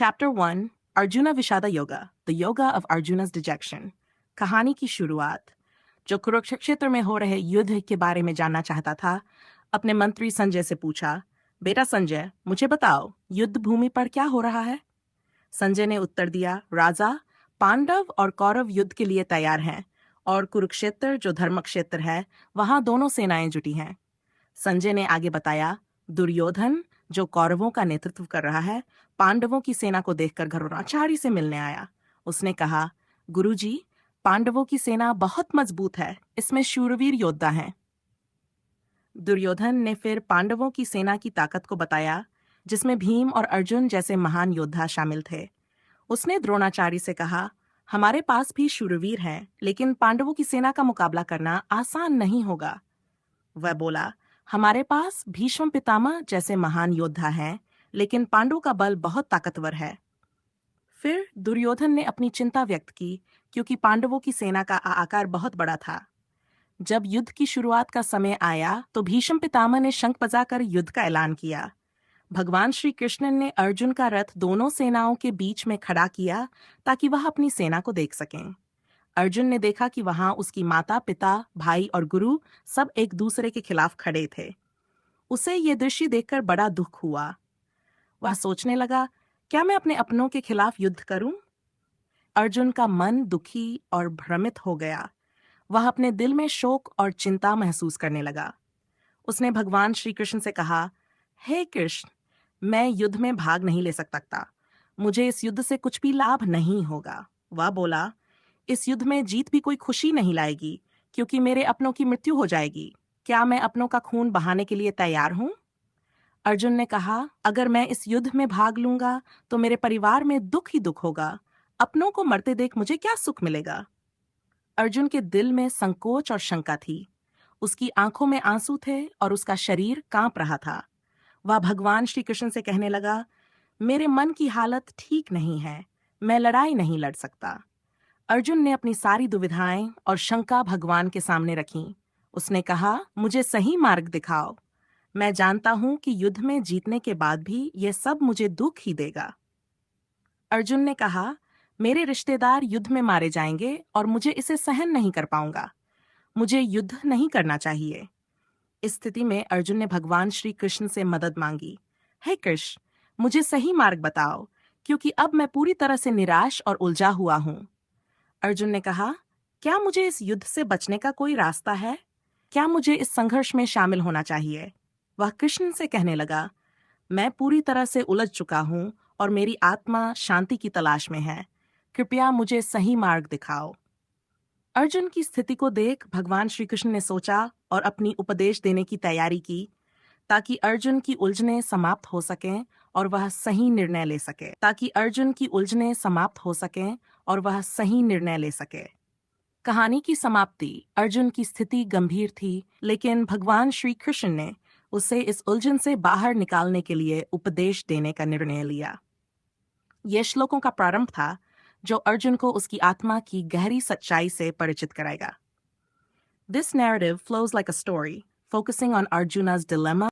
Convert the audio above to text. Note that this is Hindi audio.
Chapter 1 Arjuna Vishada Yoga, The Yoga of Arjuna's Dejection। कहानी की शुरुआत। जो कुरुक्षेत्र में हो रहे युद्ध के बारे में जानना चाहता था, अपने मंत्री संजय से पूछा, बेटा संजय, मुझे बताओ, युद्ध भूमि पर क्या हो रहा है? संजय ने उत्तर दिया, राजा, पांडव और कौरव युद्ध के लिए तैयार हैं और कुरुक्षेत्र जो धर्म क्षेत्र है, वहां दोनों सेनाएं जुटी हैं। संजय ने आगे बताया, दुर्योधन जो कौरवों का नेतृत्व कर रहा है, पांडवों की सेना को देखकर द्रोणाचार्य से मिलने आया। उसने कहा, गुरुजी, पांडवों की सेना बहुत मजबूत है, इसमें शूरवीर योद्धा हैं। दुर्योधन ने फिर पांडवों की सेना की ताकत को बताया, जिसमें भीम और अर्जुन जैसे महान योद्धा शामिल थे। उसने द्रोणाचार्य से कहा, हमारे पास भी शूरवीर हैं, लेकिन पांडवों की सेना का मुकाबला करना आसान नहीं होगा। वह बोला, हमारे पास भीष्म पितामह जैसे महान योद्धा हैं, लेकिन पांडवों का बल बहुत ताकतवर है। फिर दुर्योधन ने अपनी चिंता व्यक्त की, क्योंकि पांडवों की सेना का आकार बहुत बड़ा था। जब युद्ध की शुरुआत का समय आया, तो भीष्म पितामह ने शंख बजाकर युद्ध का ऐलान किया। भगवान श्री कृष्ण ने अर्जुन का रथ दोनों सेनाओं के बीच में खड़ा किया, ताकि वह अपनी सेना को देख सकें। अर्जुन ने देखा कि वहां उसकी माता, पिता, भाई और गुरु सब एक दूसरे के खिलाफ खड़े थे। उसे ये दृश्य देखकर बड़ा दुख हुआ। वह सोचने लगा, क्या मैं अपने अपनों के खिलाफ युद्ध करूं? अर्जुन का मन दुखी और भ्रमित हो गया। वह अपने दिल में शोक और चिंता महसूस करने लगा। उसने भगवान श्री कृष्ण से कहा, हे कृष्ण, मैं युद्ध में भाग नहीं ले सकता। मुझे इस युद्ध से कुछ भी लाभ नहीं होगा। वह बोला, इस युद्ध में जीत भी कोई खुशी नहीं लाएगी, क्योंकि मेरे अपनों की मृत्यु हो जाएगी। क्या मैं अपनों का खून बहाने के लिए तैयार हूं? अर्जुन ने कहा, अगर मैं इस युद्ध में भाग लूंगा तो मेरे परिवार में दुख ही दुख होगा। अपनों को मरते देख मुझे क्या सुख मिलेगा? अर्जुन के दिल में संकोच और शंका थी। उसकी आंखों में आंसू थे और उसका शरीर कांप रहा था। वह भगवान श्री कृष्ण से कहने लगा, मेरे मन की हालत ठीक नहीं है, मैं लड़ाई नहीं लड़ सकता। अर्जुन ने अपनी सारी दुविधाएं और शंका भगवान के सामने रखीं। उसने कहा, मुझे सही मार्ग दिखाओ। मैं जानता हूं कि युद्ध में जीतने के बाद भी यह सब मुझे दुख ही देगा। अर्जुन ने कहा, मेरे रिश्तेदार युद्ध में मारे जाएंगे और मुझे इसे सहन नहीं कर पाऊंगा। मुझे युद्ध नहीं करना चाहिए। इस स्थिति में अर्जुन ने भगवान श्री कृष्ण से मदद मांगी। हे कृष्ण, मुझे सही मार्ग बताओ, क्योंकि अब मैं पूरी तरह से निराश और उलझा हुआ हूं। अर्जुन ने कहा, क्या मुझे इस युद्ध से बचने का कोई रास्ता है? क्या मुझे इस संघर्ष में शामिल होना चाहिए? वह कृष्ण से कहने लगा, मैं पूरी तरह से उलझ चुका हूं और मेरी आत्मा शांति की तलाश में है। कृपया मुझे सही मार्ग दिखाओ। अर्जुन की स्थिति को देख भगवान श्री कृष्ण ने सोचा और अपनी उपदेश देने की तैयारी की, ताकि अर्जुन की उलझनें समाप्त हो सकें और वह सही निर्णय ले सके। कहानी की समाप्ति। अर्जुन की स्थिति गंभीर थी, लेकिन भगवान श्री कृष्ण ने उसे इस उलझन से बाहर निकालने के लिए उपदेश देने का निर्णय लिया। यह श्लोकों का प्रारंभ था, जो अर्जुन को उसकी आत्मा की गहरी सच्चाई से परिचित कराएगा। This narrative flows like a story, focusing on Arjuna's dilemma